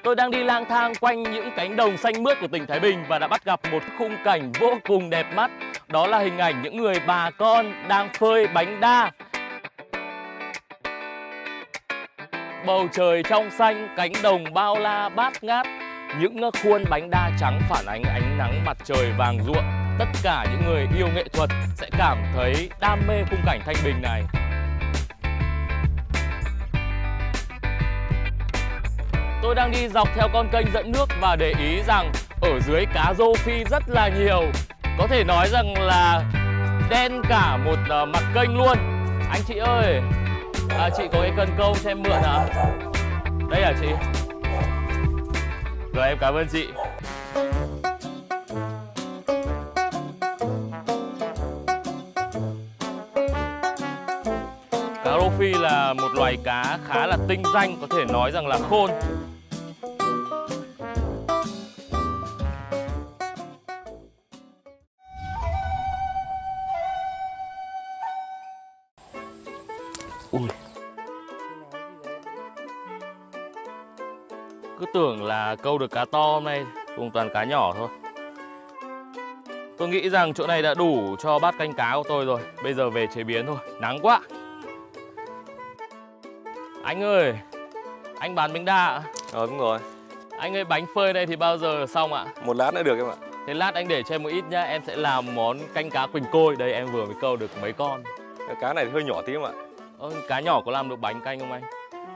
Tôi đang đi lang thang quanh những cánh đồng xanh mướt của tỉnh Thái Bình và đã bắt gặp một khung cảnh vô cùng đẹp mắt. Đó là hình ảnh những người bà con đang phơi bánh đa. Bầu trời trong xanh, cánh đồng bao la bát ngát, những khuôn bánh đa trắng phản ánh ánh nắng mặt trời vàng ruộm. Tất cả những người yêu nghệ thuật sẽ cảm thấy đam mê khung cảnh thanh bình này. Tôi đang đi dọc theo con kênh dẫn nước và để ý rằng ở dưới cá rô phi rất là nhiều. Có thể nói rằng là đen cả một mặt kênh luôn. Anh chị ơi, chị có cái cần câu cho em mượn ạ? Đây hả chị? Rồi, em cảm ơn chị. Cá rô phi là một loài cá khá là tinh danh, có thể nói rằng là khôn. Ui. Cứ tưởng là câu được cá to, hôm nay cùng toàn cá nhỏ thôi. Tôi nghĩ rằng chỗ này đã đủ cho bát canh cá của tôi rồi. Bây giờ về chế biến thôi, nắng quá. Anh ơi, anh bán bánh đa ạ? Đúng rồi. Anh ơi, bánh phơi này thì bao giờ xong ạ? Một lát nữa được em ạ. Thế lát anh để cho em một ít nhá, em sẽ làm món canh cá Quỳnh côi. Đây em vừa mới câu được mấy con. Cá này thì hơi nhỏ tí em ạ. Cá nhỏ có làm được bánh canh không anh?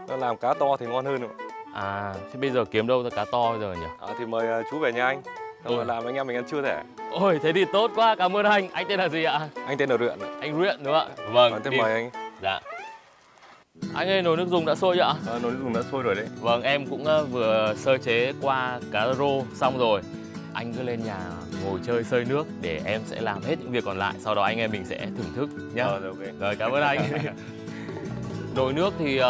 Nó làm cá to thì ngon hơn em ạ. À, thế bây giờ kiếm đâu ra cá to bây giờ nhỉ? Thì mời chú về nhà anh. Rồi làm anh em mình ăn trưa thể. Ôi, thế thì tốt quá, cảm ơn anh. Anh tên là gì ạ? Anh tên là Ruyện. Anh Ruyện đúng không ạ? Vâng, thế mời anh. Dạ. Anh ơi, nồi nước dùng đã sôi chưa ạ? Nồi nước dùng đã sôi rồi đấy. Vâng, em cũng vừa sơ chế qua cá rô xong rồi. Anh cứ lên nhà ngồi chơi sơi nước để em sẽ làm hết những việc còn lại. Sau đó anh em mình sẽ thưởng thức nhá. Rồi, cảm ơn anh. Nồi nước thì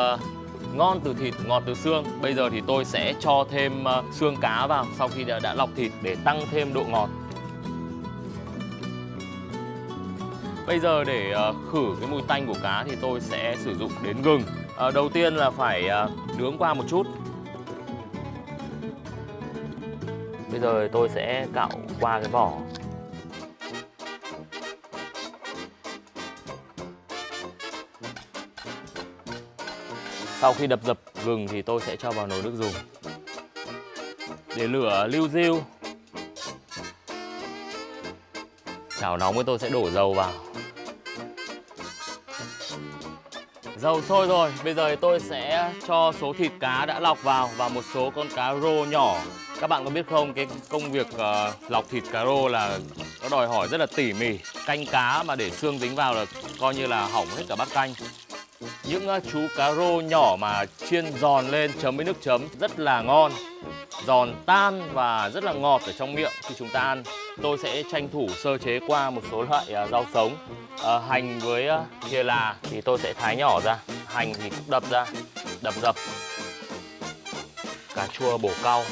ngon từ thịt, ngọt từ xương. Bây giờ thì tôi sẽ cho thêm xương cá vào sau khi đã lọc thịt để tăng thêm độ ngọt. Bây giờ để khử cái mùi tanh của cá thì tôi sẽ sử dụng đến gừng. Đầu tiên là phải nướng qua một chút. Bây giờ tôi sẽ cạo qua cái vỏ. Sau khi đập dập gừng thì tôi sẽ cho vào nồi nước dùng. Để lửa liu riu. Chảo nóng thì tôi sẽ đổ dầu vào. Dầu sôi rồi, bây giờ thì tôi sẽ cho số thịt cá đã lọc vào và một số con cá rô nhỏ. Các bạn có biết không, cái công việc lọc thịt cá rô là nó đòi hỏi rất là tỉ mỉ. Canh cá mà để xương dính vào là coi như là hỏng hết cả bát canh. Những chú cá rô nhỏ mà chiên giòn lên chấm với nước chấm rất là ngon. Giòn tan và rất là ngọt ở trong miệng khi chúng ta ăn. Tôi sẽ tranh thủ sơ chế qua một số loại rau sống. Hành với thìa là thì tôi sẽ thái nhỏ ra. Hành thì cũng đập ra, đập dập. Cà chua bổ cau.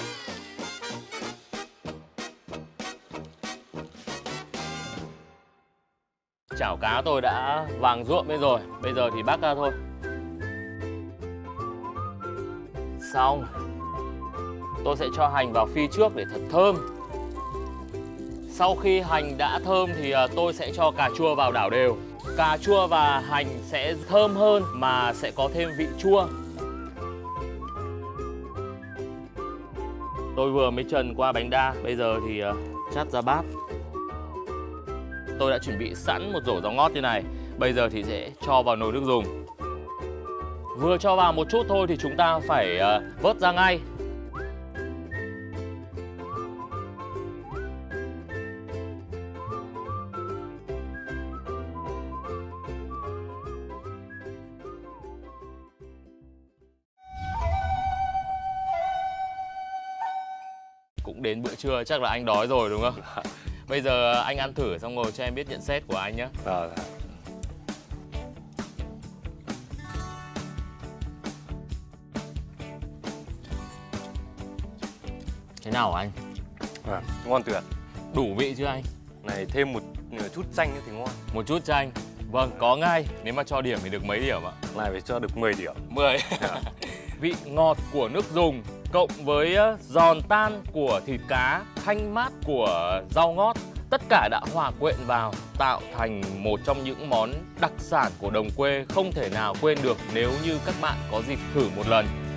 Chảo cá tôi đã vàng ruộm lên rồi. Bây giờ thì bắc ra thôi. Xong. Tôi sẽ cho hành vào phi trước để thật thơm. Sau khi hành đã thơm thì tôi sẽ cho cà chua vào đảo đều. Cà chua và hành sẽ thơm hơn mà sẽ có thêm vị chua. Tôi vừa mới trần qua bánh đa, bây giờ thì chắt ra bát. Tôi đã chuẩn bị sẵn một rổ rau ngót như này. Bây giờ thì sẽ cho vào nồi nước dùng. Vừa cho vào một chút thôi thì chúng ta phải vớt ra ngay. Cũng đến bữa trưa, chắc là anh đói rồi đúng không? Bây giờ anh ăn thử xong rồi cho em biết nhận xét của anh nhé. Thế nào hả anh? Ngon tuyệt. Đủ vị chưa anh? Này thêm một chút chanh nữa thì ngon. Một chút chanh. Vâng, có ngay. Nếu mà cho điểm thì được mấy điểm ạ? Này phải cho được 10 điểm. 10. vị ngọt của nước dùng cộng với giòn tan của thịt cá, thanh mát của rau ngót, tất cả đã hòa quyện vào tạo thành một trong những món đặc sản của đồng quê không thể nào quên được nếu như các bạn có dịp thử một lần.